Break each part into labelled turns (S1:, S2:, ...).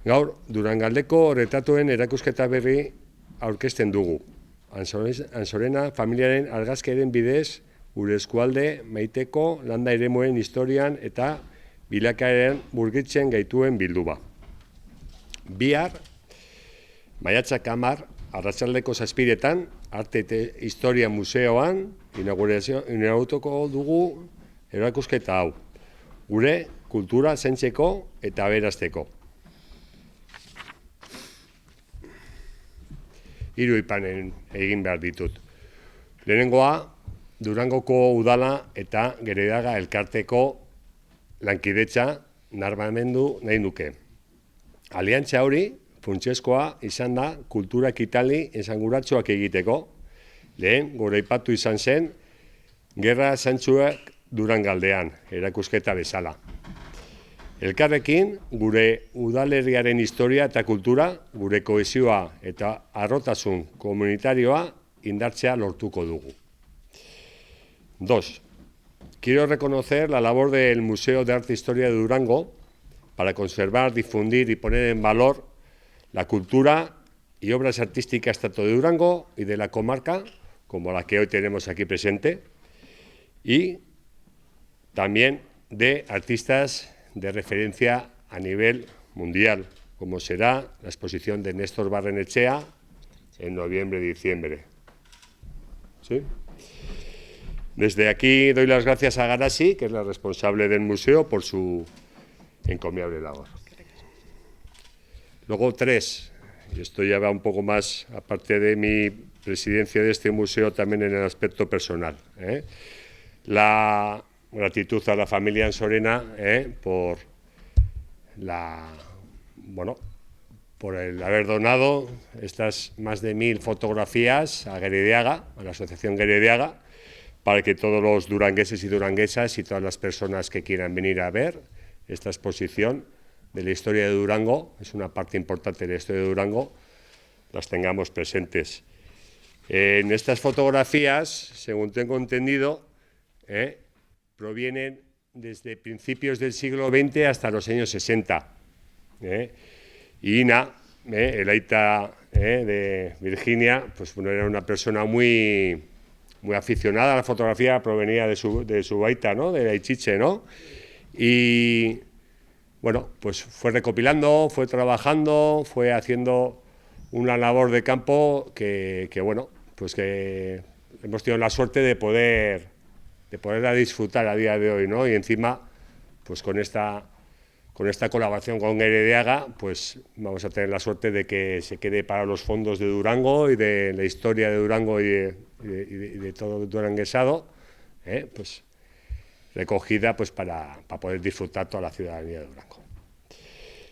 S1: Gaur, Durangaldeko retatuen erakusketa berri aurkezten dugu. Ansorena familiaren argazkiaren bidez, gure eskualde maiteko landa eremuen historian eta bilakaeran murgitzen gaituen bilduma. Bihar, maiatzak 10, arratsaldeko 7:00, Arte eta Historia Museoan inauguratuko dugu erakusketa hau. Gure kultura zaintzeko eta aberasteko. 3 aipamen egin behar ditut. Lehenengoa, Durangoko udala eta Gerediaga elkarteko lankidetza nabarmendu nahi nuke. Aliantza hori funtsezkoa izan da kultura ekitali esanguratsuak egiteko. Lehen, goraipatu izan zen, gerra zantzuak Durangaldean, erakusketa bezala. Elkarrekin, gure udalerriaren historia eta kultura, gure kohesioa eta harrotasun komunitarioa indartzea lortuko dugu. 2. Quiero reconocer la labor del Museo de Arte e Historia de Durango para conservar, difundir y poner en valor la cultura y obras artísticas tanto de Durango y de la comarca, como la que hoy tenemos aquí presente, y también de artistas de referencia a nivel mundial, como será la exposición de Néstor Barrenechea en noviembre-diciembre. ¿Sí? Desde aquí doy las gracias a Garasi, que es la responsable del museo, por su encomiable labor. Luego 3, y esto ya va un poco más, aparte de mi presidencia de este museo, también en el aspecto personal. La gratitud a la familia Ansorena por el haber donado estas más de 1000 fotografías a Gerediaga, a la Asociación Gerediaga, para que todos los durangueses y duranguesas y todas las personas que quieran venir a ver esta exposición de la historia de Durango, es una parte importante de la historia de Durango, las tengamos presentes. En estas fotografías, según tengo entendido, provienen desde principios del siglo XX hasta los años 60. Y Ina, el aita de Virginia, pues bueno, era una persona muy aficionada a la fotografía, provenía de su aita, ¿no? De la Ichiche, ¿no? Y bueno, pues fue recopilando, fue trabajando, fue haciendo una labor de campo que bueno, pues que hemos tenido la suerte de poderla disfrutar a día de hoy, ¿no? Y encima, pues con esta colaboración con Gerediaga, pues vamos a tener la suerte de que se quede para los fondos de Durango y de la historia de Durango y de todo el duranguesado, pues recogida pues para poder disfrutar toda la ciudadanía de Durango.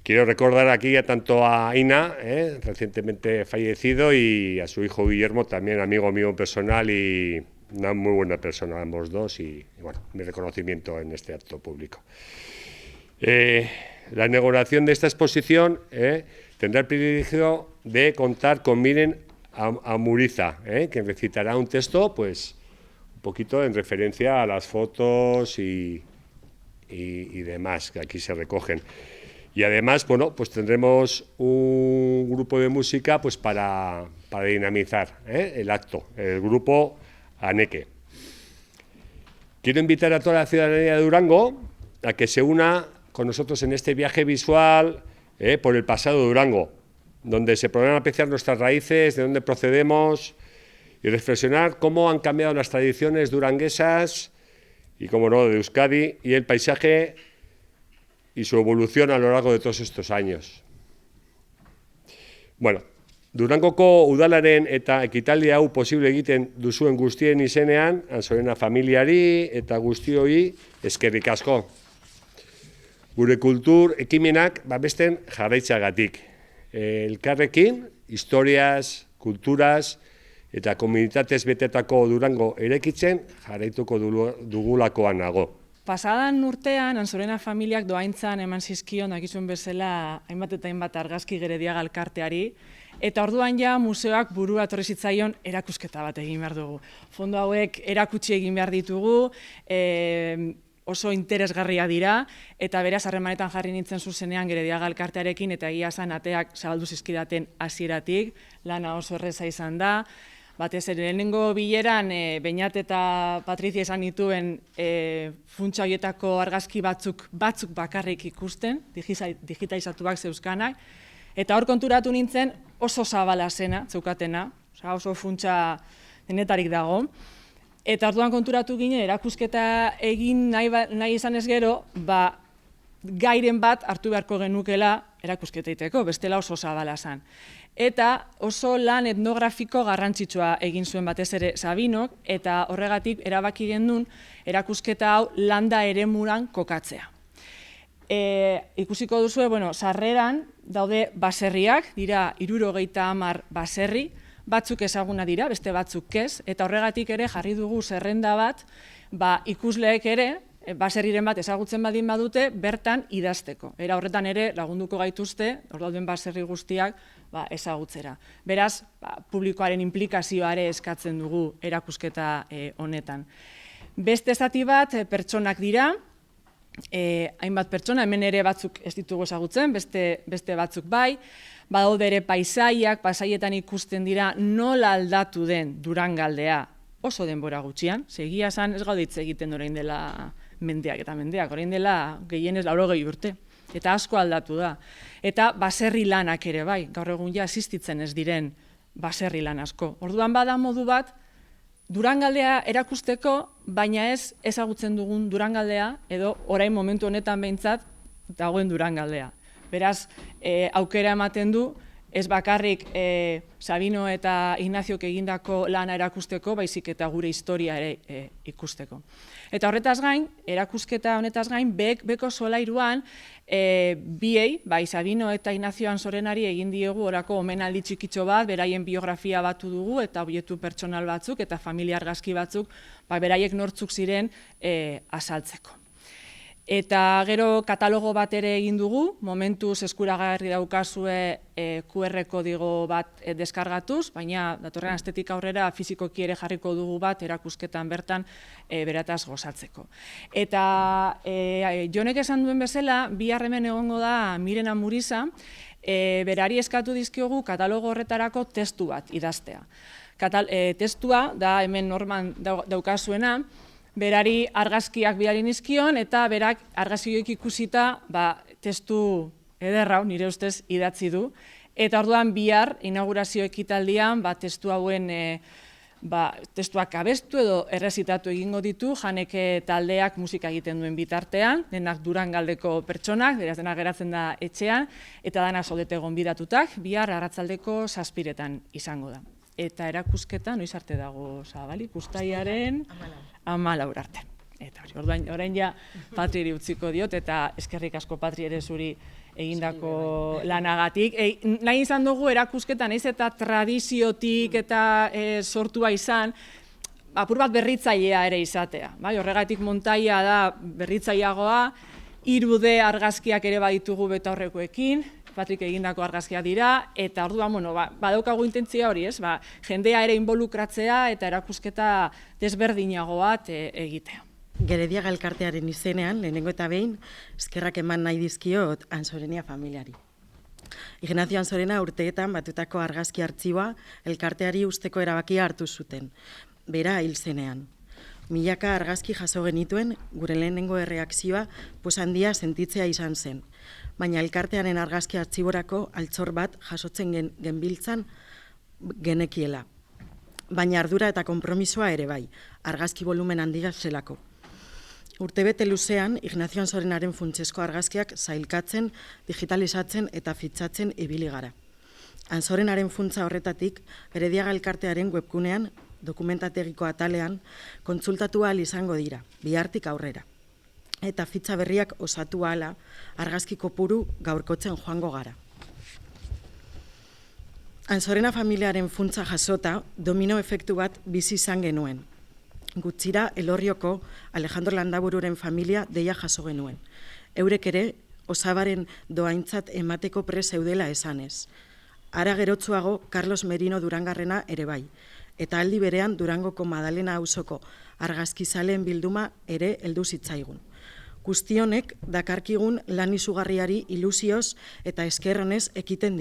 S1: Quiero recordar aquí tanto a Ina, recientemente fallecido, y a su hijo Guillermo, también amigo mío personal y una muy buena persona ambos dos, y bueno, mi reconocimiento en este acto público. La inauguración de esta exposición tendrá el privilegio de contar con Miren Amuriza, que recitará un texto pues un poquito en referencia a las fotos y demás que aquí se recogen. Y además, bueno, pues tendremos un grupo de música pues para dinamizar el acto, el grupo Aneque. Quiero invitar a toda la ciudadanía de Durango a que se una con nosotros en este viaje visual por el pasado de Durango, donde se podrán apreciar nuestras raíces, de dónde procedemos, y reflexionar cómo han cambiado las tradiciones duranguesas y, como no, de Euskadi, y el paisaje y su evolución a lo largo de todos estos años. Bueno, Durangoko udalaren eta ekitaldi hau posible egiten duzuen guztien izenean, Ansorena familiari eta guztioi eskerrik asko. Gure kultur ekimenak babesten jarraitzagatik. Elkarrekin, historias, kulturas eta komunitatez betetako Durango eraikitzen jarraituko dugulakoan nago.
S2: Pasadan urtean, Ansorena familiak doaintzan eman zizkion, dakizuen bezala, hainbat eta hainbat argazki Gerediaga elkarteari, eta orduan ja museoak burua etorri zitzaion erakusketa bat egin behar dugu. Fondo hauek erakutsi egin behar ditugu, oso interesgarria dira, eta beraz harremanetan jarri nintzen zuzenean Gerediaga elkartearekin, eta egia esan ateak zabaldu zizkidaten hasieratik, lana oso erreza izan da. Batez ere, lehenengo bileran, Beñat eta Patrizia esan dituen funtsa horietako argazki batzuk bakarrik ikusten, digitalizatuak zeuzkanak, eta hor konturatu nintzen oso zabala zena, zeukatena, oso funtsa denetarik dago. Eta orduan konturatu ginen, erakusketa egin nahi izan ez gero, gairen bat hartu beharko genukela erakusketa egiteko, bestela oso zabala zen. Eta oso lan etnografiko garrantzitsua egin zuen batez ere Sabinok, eta horregatik erabaki genuen erakusketa hau landa eremuran kokatzea. Ikusiko duzue, sarreran daude baserriak, dira 70 baserri, batzuk ezaguna dira, beste batzuk ez, eta horregatik ere jarri dugu zerrenda bat, ikusleek ere, baserriren bat ezagutzen badin badute, bertan idazteko. Era horretan ere lagunduko gaituzte, hor dauden baserri guztiak ezagutzera. Beraz, publikoaren inplikazioa ere eskatzen dugu erakusketa honetan. Beste zati bat pertsonak dira, hainbat pertsona, hemen ere batzuk ez ditugu ezagutzen, beste batzuk bai, badaude ere pasaietan ikusten dira nola aldatu den Durangaldea oso denbora gutxian, egia esan ez gauditze egiten orain dela mendeak eta mendeak, orain dela gehienez 80 urte, eta asko aldatu da. Eta baserri lanak ere bai, gaur egun ja existitzen ez diren baserri lan asko. Orduan bada modu bat, Durangaldea erakusteko, baina ez ezagutzen dugun Durangaldea, edo orain momentu honetan behintzat dagoen Durangaldea. Beraz, aukera ematen du, ez bakarrik Sabino eta Ignaziok egindako lana erakusteko, baizik eta gure historia ere ikusteko. Eta horretaz gain, erakusketa honetaz gain, beko solairuan, biei, Sabino eta Ignazio Ansorenari egin diegu orako omenaldi txikitxo bat, beraien biografia batu dugu, eta objektu pertsonal batzuk, eta familia argazki batzuk, beraiek nortzuk ziren azaltzeko. Eta gero katalogo bat ere egin dugu, momentuz eskuragarri daukazue QR kodigo bat deskargatuz, baina datorren astetik aurrera fizikoki ere jarriko dugu bat erakusketan bertan berataz gozatzeko. Eta Jonek esan duen bezala, bihar hemen egongo da Miren Amuriza, berari eskatu dizkiogu katalogo horretarako testu bat idaztea. Testua da hemen norman daukazuena, berari argazkiak bidali nizkion, eta berak argazkiak ikusita testu ederra, nire ustez idatzi du. Eta orduan bihar, inaugurazio ekitaldian, testu hauen testuak abestu edo errezitatu egingo ditu, Janeke taldeak musika egiten duen bitartean, denak Durangaldeko pertsonak, denak geratzen da etxean, eta dana zaudete gonbidatutak, bihar arratsaldeko 7:00 izango da. Eta erakusketa noiz arte dago zabalik, ustailaren 14 arte. Eta orain ja Patriari utziko diot, eta eskerrik asko Patri ere zuri egindako lanagatik. Nahi izan dugu erakusketan, naiz eta tradiziotik eta sortua izan, apur bat berritzailea ere izatea. Horregatik montaia da berritzaileagoa, 3D argazkiak ere baditugu betaurrekoekin, Patrik egindako argazkiak dira, eta orduan, badaukagu intentzia hori, ez? Jendea ere involukratzea eta erakusketa desberdinago bat egitea.
S3: Gerediaga elkartearen izenean, lehenengo eta behin, eskerrak eman nahi dizkiot Ansorenia familiari. Ignacio Ansorena urteetan batutako argazki artxiboa elkarteari usteko erabakia hartu zuten, bera hil zenean. Milaka argazki jaso genituen, gure lehenengo erreakzioa handia sentitzea izan zen, baina elkartearen argazki artxiborako altxor bat jasotzen genbiltzan genekiela. Baina ardura eta konpromisoa ere bai, argazki volumen handia zelako. Urtebete luzean, Ignacio Ansorenaren funtsesko argazkiak sailkatzen, digitalizatzen eta fitxatzen ibili gara. Ansorenaren funtsa horretatik, Gerediaga elkartearen webgunean, dokumentategiko atalean, kontsultatu ahal izango dira, bihartik aurrera. Eta fitxa berriak osatu ahala, argazki kopuru gaurkotzen joango gara. Ansorena familiaren funtsa jasota, domino efektu bat bizi izan genuen. Gutxira, Elorrioko Alejandro Landabururen familia deia jaso genuen. Eurek ere, osabaren doaintzat emateko prest zeudela esanez. Ara gerotzuago, Carlos Merino Durangarrena ere bai, eta aldi berean Durangoko Madalena auzoko argazkizaleen bilduma ere heldu zitzaigun. Guztionek dakarkigun lan izugarriari ilusioz eta eskerronez ekiten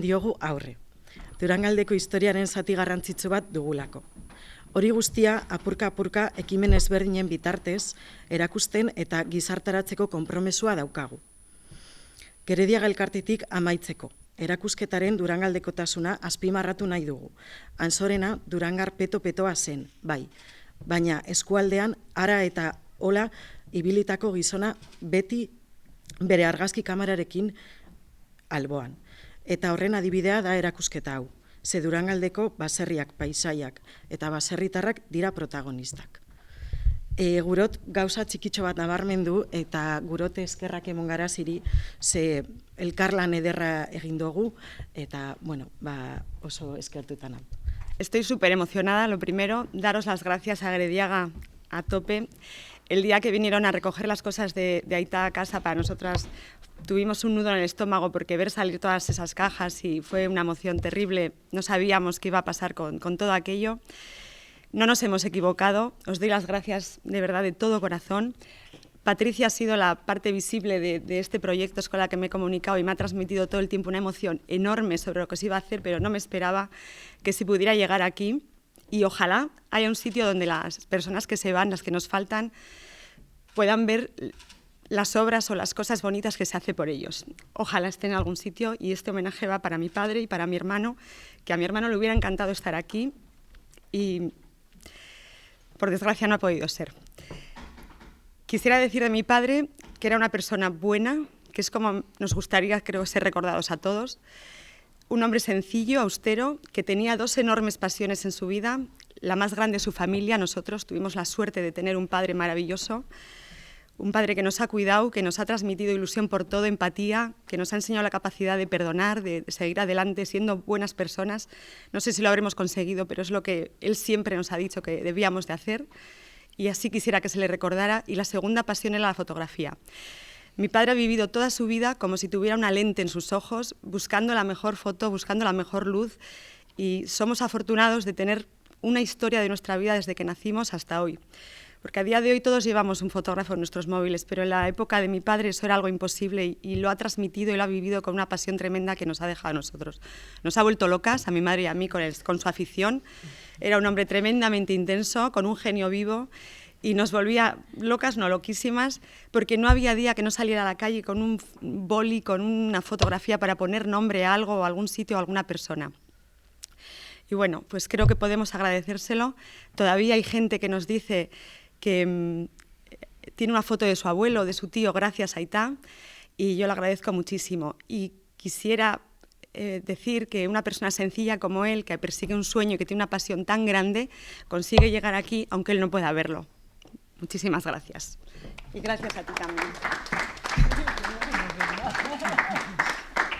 S3: diogu aurre. Durangaldeko historiaren zati garrantzitsu bat dugulako. Hori guztia apurka-apurka ekimen ezberdinen bitartez erakusten eta gizartaratzeko konpromesua daukagu. Gerediaga elkartetik amaitzeko, erakusketaren durangaldekotasuna azpimarratu nahi dugu. Ansorena Durangar peto-petoa zen, bai, baina eskualdean ara eta hola ibilitako gizona beti bere argazki kamerarekin alboan. Eta horren adibidea da erakusketa hau. Ze Durangaldeko baserriak, paisaiak eta baserritarrak dira protagonistak. Gurot gauza txikitxo bat nabarmendu eta gurote eskerrak emon garaziri ze elkarlan ederra egin dugu eta oso eskertuta nago.
S4: Estoy súper emocionada. Lo primero, daros las gracias a Gerediaga a tope. El día que vinieron a recoger las cosas de Aita a casa, para nosotras tuvimos un nudo en el estómago porque ver salir todas esas cajas y fue una emoción terrible. No sabíamos qué iba a pasar con todo aquello. No nos hemos equivocado. Os doy las gracias de verdad de todo corazón. Patricia ha sido la parte visible de este proyecto, es con la que me he comunicado y me ha transmitido todo el tiempo una emoción enorme sobre lo que se iba a hacer, pero no me esperaba que se pudiera llegar aquí. Y ojalá haya un sitio donde las personas que se van, las que nos faltan, puedan ver las obras o las cosas bonitas que se hace por ellos. Ojalá esté en algún sitio y este homenaje va para mi padre y para mi hermano, que a mi hermano le hubiera encantado estar aquí y por desgracia no ha podido ser. Quisiera decir de mi padre que era una persona buena, que es como nos gustaría, creo, ser recordados a todos. Un hombre sencillo, austero, que tenía dos enormes pasiones en su vida. La más grande, su familia. Nosotros tuvimos la suerte de tener un padre maravilloso, un padre que nos ha cuidado, que nos ha transmitido ilusión por todo, empatía, que nos ha enseñado la capacidad de perdonar, de seguir adelante siendo buenas personas. No sé si lo habremos conseguido, pero es lo que él siempre nos ha dicho que debíamos de hacer y así quisiera que se le recordara. Y la segunda pasión era la fotografía. Mi padre ha vivido toda su vida como si tuviera una lente en sus ojos, buscando la mejor foto, buscando la mejor luz, y somos afortunados de tener una historia de nuestra vida desde que nacimos hasta hoy. Porque a día de hoy todos llevamos un fotógrafo en nuestros móviles, pero en la época de mi padre eso era algo imposible y lo ha transmitido y lo ha vivido con una pasión tremenda que nos ha dejado a nosotros. Nos ha vuelto locas, a mi madre y a mí, con su afición. Era un hombre tremendamente intenso, con un genio vivo, y nos volvía locas, no loquísimas, porque no había día que no saliera a la calle con un boli, con una fotografía para poner nombre a algo, o a algún sitio, o a alguna persona. Y bueno, pues creo que podemos agradecérselo. Todavía hay gente que nos dice que tiene una foto de su abuelo, de su tío, gracias a Aita, y yo le agradezco muchísimo. Y quisiera decir que una persona sencilla como él, que persigue un sueño y que tiene una pasión tan grande, consigue llegar aquí aunque él no pueda verlo. Muchísimas gracias. Y gracias a ti también.